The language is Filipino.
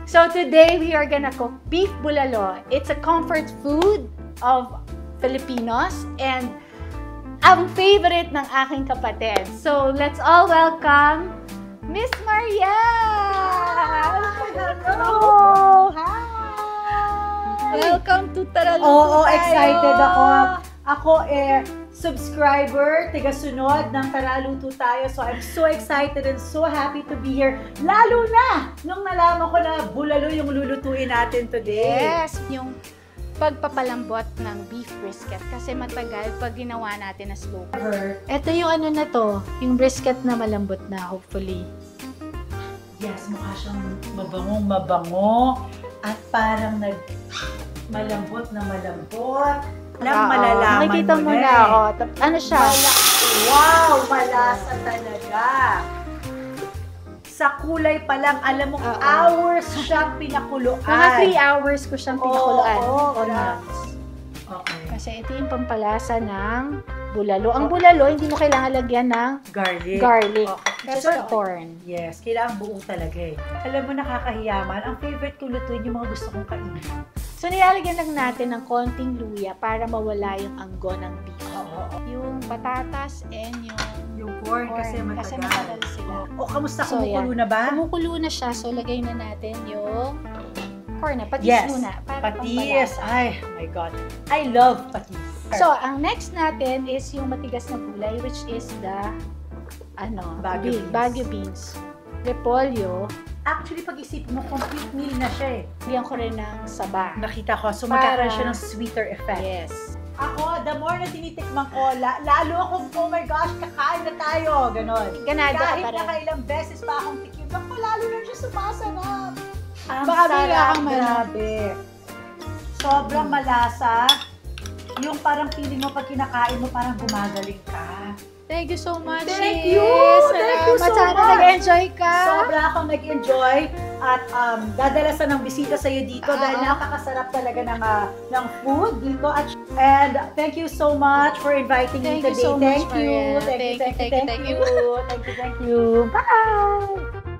So today we are gonna cook beef bulalo. It's a comfort food of Filipinos and ang favorite ng aking kapatid. So let's all welcome Miss Mariel! Hello! Hi! Welcome to Taraluto Oo, tayo! excited ako. Ako subscriber, tigasunod ng Taraluto tayo. So I'm so excited and so happy to be here. Lalo na nung nalaman ko na bulalo yung lulutuin natin today. Yes! Yung pagpapalambot ng beef brisket kasi matagal pag ginawa natin na slow cooker. Ito yung ano na to, yung brisket na malambot na hopefully. Yes, mukha siyang mabango at parang malambot na malambot. Alam, malalaman makikita mo na eh. ako. Ano siya? Wow! Malasa talaga. Sa kulay pa lang, alam mo, hours siyang pinakuluan. Mga 3 hours ko siyang pinakuluan. Okay. Kasi ito yung pampalasa ng bulalo. Ang bulalo, hindi mo kailangan lagyan ng garlic. Okay. Just corn. Yes, kailangan buo talaga eh. Alam mo, nakakahiyaman. Ang favorite ko lutuin yung mga gusto kong kainin. So, nilalagyan lang natin ng konting luya para mawala yung anggo ng beef. Yung patatas and yung corn kasi matagal sila. O, kamusta? Kumukulo na ba? Kumukulo na siya. So, lagay na natin yung corn na. Patis muna. Patis. Ay, oh my God. I love patis. So, ang next natin is yung matigas na gulay, which is the Baguio beans. Repolyo. Actually, pag-isip mo, complete meal na siya eh. Bigyan ko rin ng saba. Nakita ko. So, magkakaroon siya ng sweeter effect. Yes. Ako, the more na tinitikman ko, lalo akong, oh my gosh, kakain na tayo. Ganon. Ganado ka kahit pa rin. nakailang beses pa akong tikim, ako lalo na siya sumasarap. Ang Baka bigla sarap, kang grabe. Sobrang malasa. Yung parang feeling mo pag kinakain mo, parang gumagaling ka. Thank you so much. Thank you! Thank you so Sana much! nag-enjoy ka. Sobra akong nag-enjoy at dadalasan ng bisita sa'yo dito dahil nakakasarap talaga ng food dito. And thank you so much for inviting me today. So thank much, you. Mariel. Thank you. Thank you. Bye!